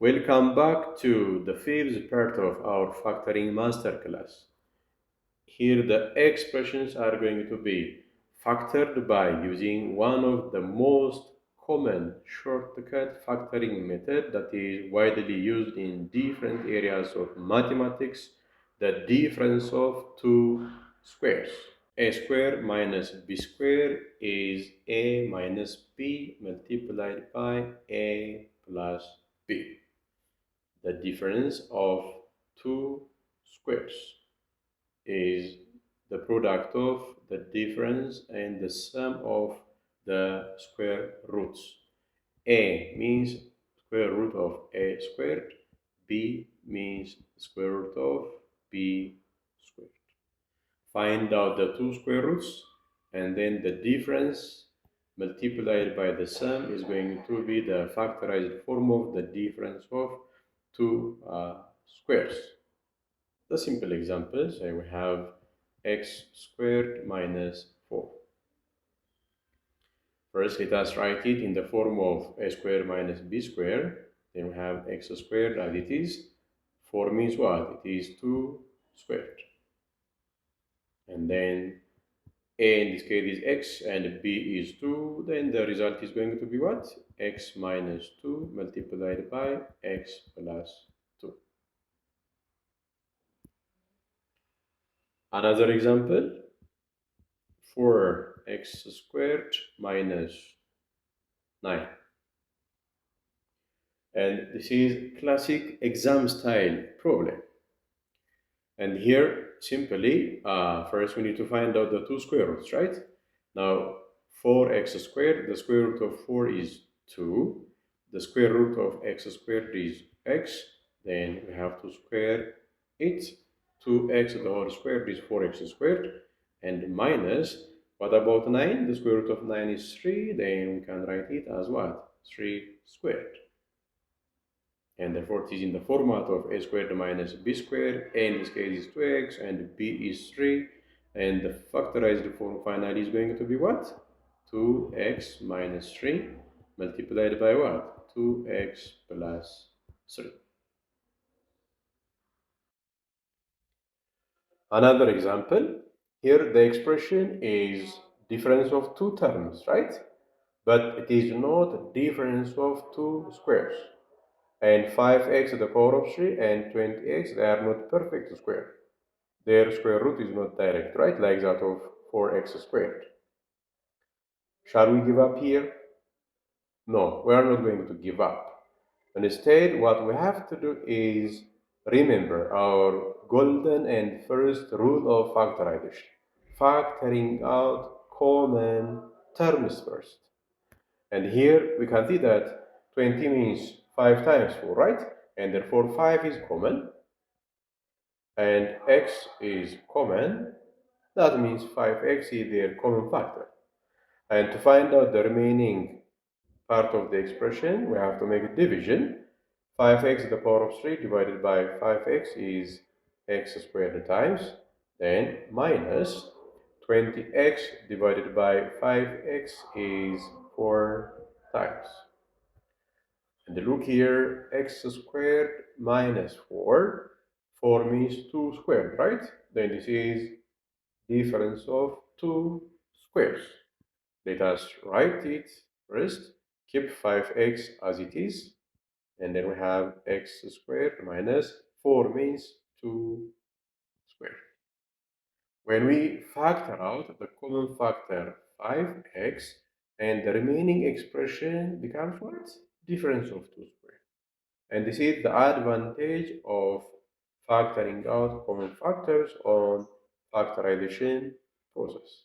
Welcome back to the fifth part of our factoring masterclass. Here the expressions are going to be factored by using one of the most common shortcut factoring method that is widely used in different areas of mathematics, the difference of two squares. A square minus b square is a minus b multiplied by a plus b. The difference of two squares is the product of the difference and the sum of the square roots. A means square root of a squared, b means square root of b squared. Find out the two square roots, and then the difference multiplied by the sum is going to be the factorized form of the difference of two squares. The simple examples, we have x squared minus 4. First, let us write it in the form of a squared minus b squared. Then we have x squared as it is. 4 means what? It is 2 squared. And then a in this case is x and b is 2. Then the result is going to be what? X minus 2 multiplied by x plus 2. Another example, 4x squared minus 9. And this is classic exam style problem. And here, simply, first we need to find out the two square roots, right? Now, 4x squared, the square root of 4 is 2. The square root of x squared is x. Then we have to square it. 2x to the whole squared is 4x squared. And minus, what about 9? The square root of 9 is 3. Then we can write it as what? 3 squared. And therefore it is in the format of a squared minus b squared. A in this case is 2x and b is 3. And the factorized form finally is going to be what? 2x minus 3 multiplied by what? 2x plus 3. Another example. Here the expression is difference of two terms, right? But it is not difference of two squares. And 5x to the power of 3 and 20x, they are not perfect square. Their square root is not direct, right? Like that of 4x squared. Shall we give up here? No, we are not going to give up. Instead, what we have to do is remember our golden and first rule of factorization. Factoring out common terms first. And here we can see that 20 means 5 times 4, right? And therefore 5 is common and x is common. That means 5x is their common factor. And to find out the remaining part of the expression, we have to make a division. 5x to the power of 3 divided by 5x is x squared times, then minus 20x divided by 5x is 4 times. And look here, x squared minus 4. 4 means 2 squared, right? Then this is difference of two squares. Let us write it first. Keep 5x as it is. And then we have x squared minus 4 means 2 squared. When we factor out the common factor 5x, and the remaining expression becomes what? Difference of 2 squared. And this is the advantage of factoring out common factors on factorization process.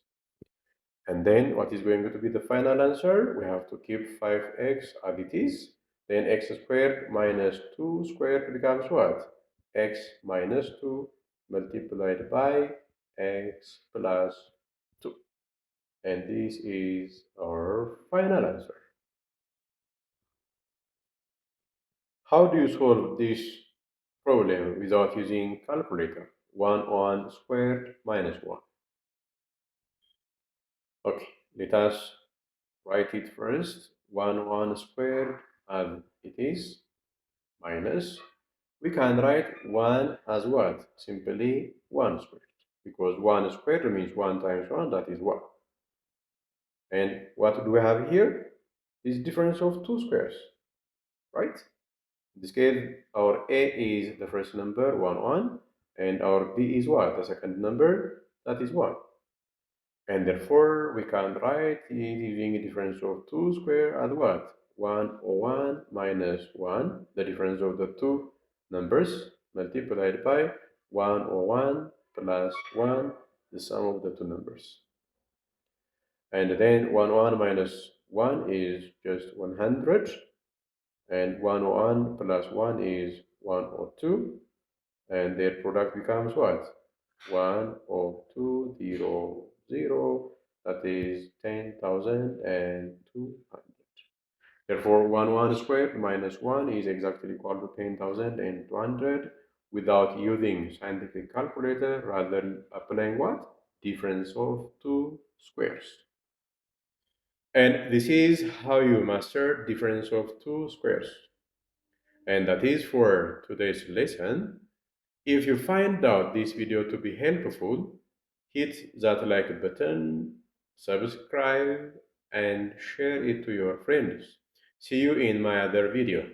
And then what is going to be the final answer? We have to keep 5x as it is. Then x squared minus 2 squared becomes what? X minus 2 multiplied by x plus 2. And this is our final answer. How do you solve this problem without using calculator? 1 squared minus 1. Okay, let us write it first. 1 squared as it is. minus, we can write 1 as what? Simply 1 squared. Because 1 squared means 1 times 1, that is 1. And what do we have here? This difference of 2 squares, right? In this case, our A is the first number, 1, 1, and our B is what? The second number, that is 1. And therefore, we can write it using a difference of 2 square as what? 101 minus 1, the difference of the two numbers, multiplied by 101 plus 1, the sum of the two numbers. And then 101 minus 1 is just 100, and 101 plus 1 is 102, and their product becomes what? 10200, that is 10,200. Therefore, 1 squared minus 1 is exactly equal to 10,200 without using scientific calculator, rather applying what? Difference of two squares. And this is how you master difference of two squares. And that is for today's lesson. If you find out this video to be helpful, hit that like button, subscribe, and share it to your friends. See you in my other video.